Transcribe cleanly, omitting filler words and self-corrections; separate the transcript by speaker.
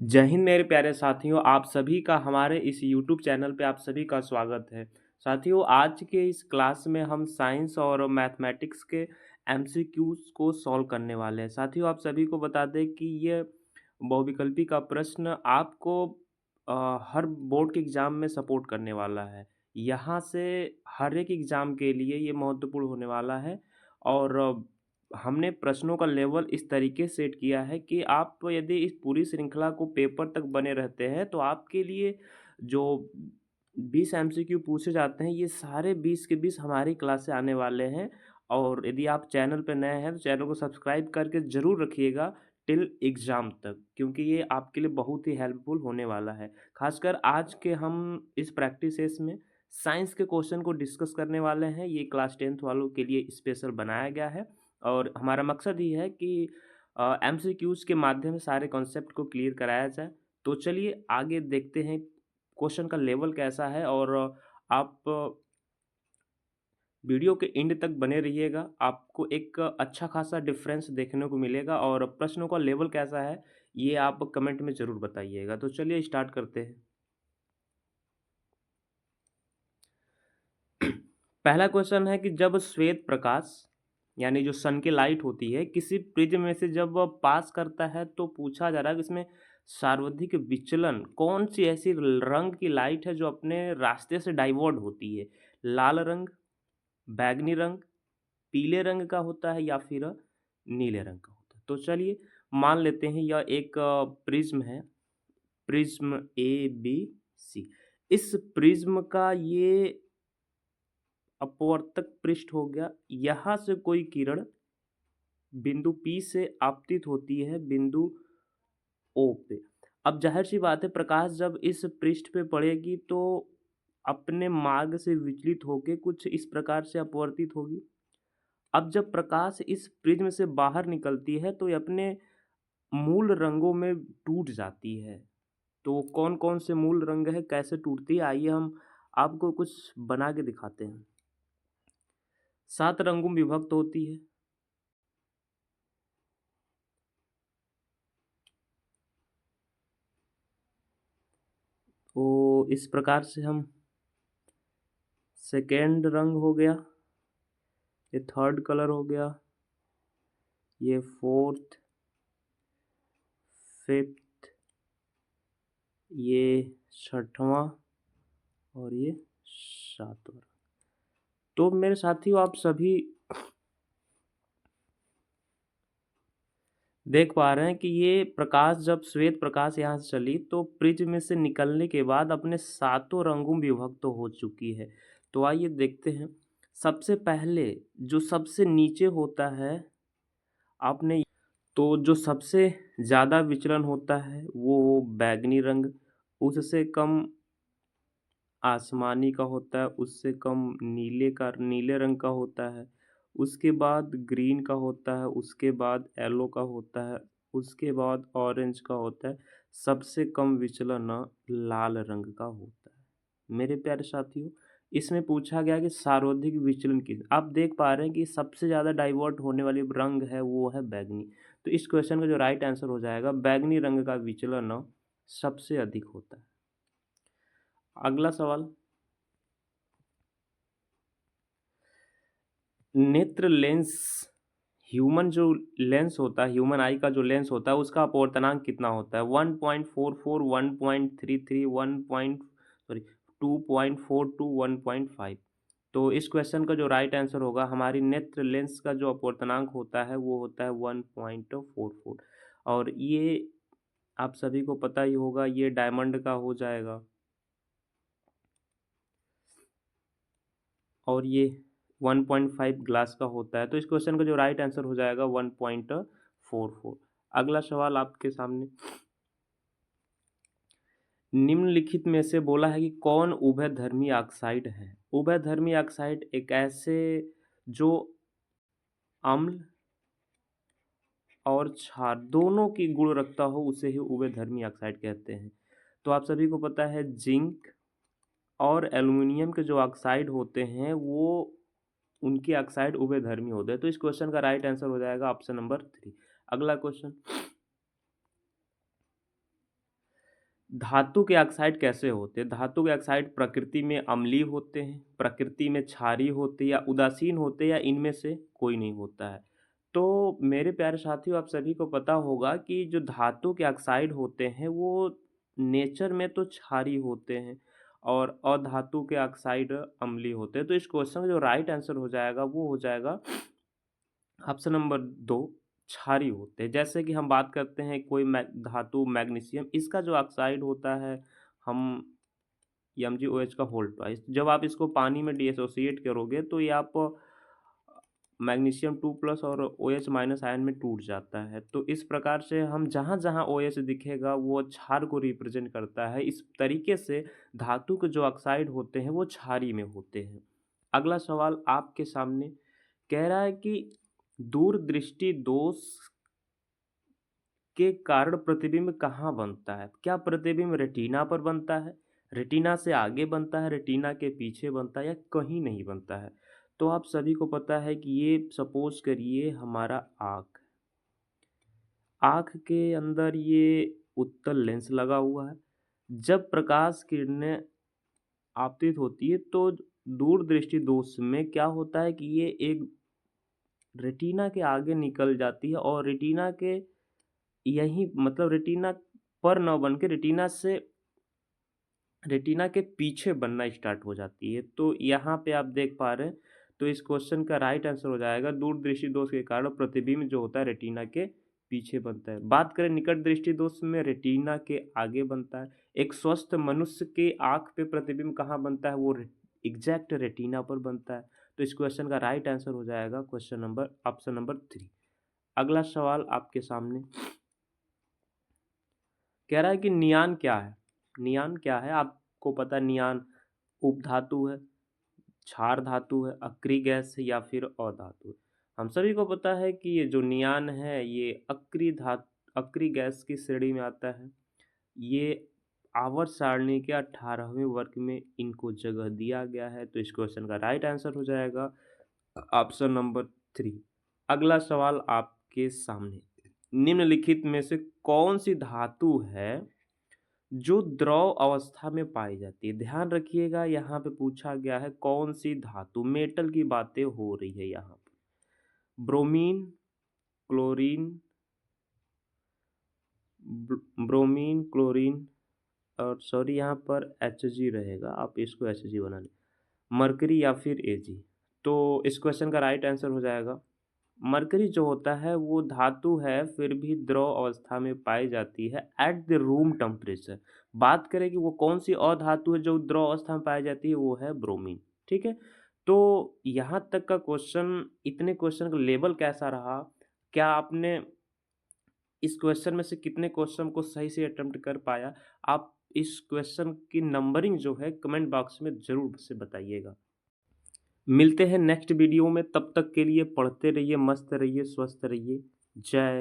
Speaker 1: जय हिंद मेरे प्यारे साथियों, आप सभी का हमारे इस यूट्यूब चैनल पे आप सभी का स्वागत है। साथियों, आज के इस क्लास में हम साइंस और मैथमेटिक्स के एमसीक्यूज़ को सॉल्व करने वाले हैं। साथियों, आप सभी को बता दें कि ये बहुविकल्पी का प्रश्न आपको हर बोर्ड के एग्ज़ाम में सपोर्ट करने वाला है। यहाँ से हर एक एग्ज़ाम के लिए ये महत्वपूर्ण होने वाला है और हमने प्रश्नों का लेवल इस तरीके से सेट किया है कि आप यदि इस पूरी श्रृंखला को पेपर तक बने रहते हैं तो आपके लिए जो 20 एमसीक्यू पूछे जाते हैं, ये सारे 20 के 20 हमारी क्लास से आने वाले हैं। और यदि आप चैनल पे नए हैं तो चैनल को सब्सक्राइब करके ज़रूर रखिएगा टिल एग्ज़ाम तक, क्योंकि ये आपके लिए बहुत ही हेल्पफुल होने वाला है। खासकर आज के हम इस प्रैक्टिस सेश में साइंस के क्वेश्चन को डिस्कस करने वाले हैं। ये क्लास 10th वालों के लिए स्पेशल बनाया गया है और हमारा मकसद ये है कि एमसीक्यूज़ के माध्यम से सारे कॉन्सेप्ट को क्लियर कराया जाए। तो चलिए आगे देखते हैं क्वेश्चन का लेवल कैसा है और आप वीडियो के एंड तक बने रहिएगा। आपको एक अच्छा खासा डिफरेंस देखने को मिलेगा और प्रश्नों का लेवल कैसा है, ये आप कमेंट में ज़रूर बताइएगा। तो चलिए स्टार्ट करते हैं। पहला क्वेश्चन है कि जब श्वेत प्रकाश यानी जो सन की लाइट होती है किसी प्रिज्म में से जब वह पास करता है तो पूछा जा रहा है कि इसमें सर्वाधिक विचलन कौन सी ऐसी रंग की लाइट है जो अपने रास्ते से डाइवर्ट होती है। लाल रंग, बैगनी रंग, पीले रंग का होता है या फिर नीले रंग का होता है। तो चलिए मान लेते हैं यह एक प्रिज्म है, प्रिज्म ए बी सी। इस प्रिज्म का ये अपवर्तक पृष्ठ हो गया। यहाँ से कोई किरण बिंदु P से आपतित होती है बिंदु O पे। अब ज़ाहिर-सी बात है, प्रकाश जब इस पृष्ठ पे पड़ेगी तो अपने मार्ग से विचलित होके कुछ इस प्रकार से अपवर्तित होगी। अब जब प्रकाश इस प्रिज्म से बाहर निकलती है तो ये अपने मूल रंगों में टूट जाती है। तो कौन-कौन से मूल रंग हैं, कैसे टूटती है, आइए हम आपको कुछ बना के दिखाते हैं। 7 रंगों में विभक्त होती है। तो इस प्रकार से हम सेकेंड रंग हो गया, ये थर्ड कलर हो गया, ये फोर्थ, फिफ्थ, ये छठवां और ये सातवां। तो मेरे साथियों, आप सभी देख पा रहे हैं कि ये प्रकाश जब श्वेत प्रकाश यहाँ से चली तो प्रिज्म में से निकलने के बाद अपने सातों रंगों में विभक्त हो चुकी है। तो आइए देखते हैं। सबसे पहले जो सबसे नीचे होता है, आपने तो जो सबसे ज़्यादा विचलन होता है वो बैगनी रंग, उससे कम आसमानी का होता है, उससे कम नीले रंग का होता है, उसके बाद ग्रीन का होता है, उसके बाद येलो का होता है, उसके बाद ऑरेंज का होता है, सबसे कम विचलन लाल रंग का होता है। मेरे प्यारे साथियों, इसमें पूछा गया कि सर्वाधिक विचलन किस, आप देख पा रहे हैं कि सबसे ज़्यादा डाइवर्ट होने वाली रंग है वो है बैगनी। तो इस क्वेश्चन का जो राइट आंसर हो जाएगा, बैगनी रंग का विचलन सबसे अधिक होता है। अगला सवाल, नेत्र लेंस, ह्यूमन जो लेंस होता है, ह्यूमन आई का जो लेंस होता है उसका अपवर्तनांक कितना होता है? 1.44, 1.33, 1 पॉइंट सॉरी 2.42, 1.5। तो इस क्वेश्चन का जो राइट आंसर होगा, हमारी नेत्र लेंस का जो अपवर्तनांक होता है वो होता है 1.44। और ये आप सभी को पता ही होगा, ये डायमंड का हो जाएगा और ये 1.5 ग्लास का होता है। तो इस क्वेश्चन का जो राइट आंसर हो जाएगा 1.44। अगला सवाल आपके सामने, निम्नलिखित में से बोला है कि कौन उभयधर्मी ऑक्साइड है? उभयधर्मी ऑक्साइड एक ऐसे जो अम्ल और क्षार दोनों की गुण रखता हो उसे ही उभयधर्मी ऑक्साइड कहते हैं। तो आप सभी को पता है जिंक और एल्युमिनियम के जो ऑक्साइड होते हैं वो उनके ऑक्साइड उभयधर्मी होते हैं। तो इस क्वेश्चन का राइट आंसर हो जाएगा ऑप्शन नंबर 3। अगला क्वेश्चन, धातु के ऑक्साइड कैसे होते हैं? धातु के ऑक्साइड प्रकृति में अम्लीय होते हैं, प्रकृति में क्षारीय होते हैं या उदासीन होते हैं या इनमें से कोई नहीं होता है। तो मेरे प्यारे साथियों, आप सभी को पता होगा कि जो धातु के ऑक्साइड होते हैं वो नेचर में तो क्षारीय होते हैं और अधातु के ऑक्साइड अम्लीय होते हैं। तो इस क्वेश्चन का जो राइट आंसर हो जाएगा वो हो जाएगा ऑप्शन नंबर 2, क्षारीय होते हैं। जैसे कि हम बात करते हैं कोई धातु मैग्नीशियम, इसका जो ऑक्साइड होता है हम MgOH का होल ट्वाइस, जब आप इसको पानी में डीएसोसिएट करोगे तो ये आप मैग्नीशियम 2 प्लस और OH माइनस आयन में टूट जाता है। तो इस प्रकार से हम जहाँ जहाँ OH दिखेगा वो क्षार को रिप्रेजेंट करता है। इस तरीके से धातु के जो ऑक्साइड होते हैं वो क्षारीय में होते हैं। अगला सवाल आपके सामने कह रहा है कि दूरदृष्टि दोष के कारण प्रतिबिंब कहाँ बनता है? क्या प्रतिबिंब रेटिना पर बनता है, रेटिना से आगे बनता है, रेटिना के पीछे बनता है या कहीं नहीं बनता है? तो आप सभी को पता है कि ये सपोज करिए हमारा आँख, आँख के अंदर ये उत्तल लेंस लगा हुआ है। जब प्रकाश किरणें आपतित होती है तो दूरदृष्टि दोष में क्या होता है कि ये एक रेटिना के आगे निकल जाती है और रेटिना के यही मतलब रेटिना पर न बन के रेटिना के पीछे बनना स्टार्ट हो जाती है। तो यहाँ पे आप देख पा रहे हैं, तो इस क्वेश्चन का राइट आंसर हो जाएगा दूरदृष्टि दोष के कारण प्रतिबिंब जो होता है रेटिना के पीछे बनता है। बात करें निकट दृष्टि दोष में रेटिना के आगे बनता है। एक स्वस्थ मनुष्य के आँख पे प्रतिबिंब कहाँ बनता है? वो एग्जैक्ट रेटिना पर बनता है। तो इस क्वेश्चन का राइट आंसर हो जाएगा ऑप्शन नंबर 3। अगला सवाल आपके सामने कह रहा है कि नियान क्या है? नियान क्या है? आपको पता है नियान उपधातु है, क्षार धातु है, अक्रिय गैस है या फिर अधातु है। हम सभी को पता है कि ये जो नियान है ये अक्रिय गैस की श्रेणी में आता है। ये आवर्त सारणी के 18वें वर्ग में इनको जगह दिया गया है। तो इस क्वेश्चन का राइट आंसर हो जाएगा ऑप्शन नंबर 3। अगला सवाल आपके सामने, निम्नलिखित में से कौन सी धातु है जो द्रव अवस्था में पाई जाती है? ध्यान रखिएगा, यहाँ पे पूछा गया है कौन सी धातु, मेटल की बातें हो रही है यहाँ पर। ब्रोमीन, क्लोरीन, ब्रोमीन, क्लोरीन और सॉरी यहाँ पर Hg रहेगा, आप इसको Hg बना लें, मरकरी या फिर Ag। तो इस क्वेश्चन का राइट आंसर हो जाएगा मरकरी जो होता है वो धातु है फिर भी द्रव अवस्था में पाई जाती है एट द रूम टेम्परेचर। बात करें कि वो कौन सी अधातु है जो द्रव अवस्था में पाई जाती है, वो है ब्रोमीन। ठीक है, तो यहाँ तक का क्वेश्चन, इतने क्वेश्चन का लेवल कैसा रहा? क्या आपने इस क्वेश्चन में से कितने क्वेश्चन को सही से अटेम्प्ट कर पाया? आप इस क्वेश्चन की नंबरिंग जो है कमेंट बॉक्स में ज़रूर से बताइएगा। मिलते हैं नेक्स्ट वीडियो में, तब तक के लिए पढ़ते रहिए, मस्त रहिए, स्वस्थ रहिए। जय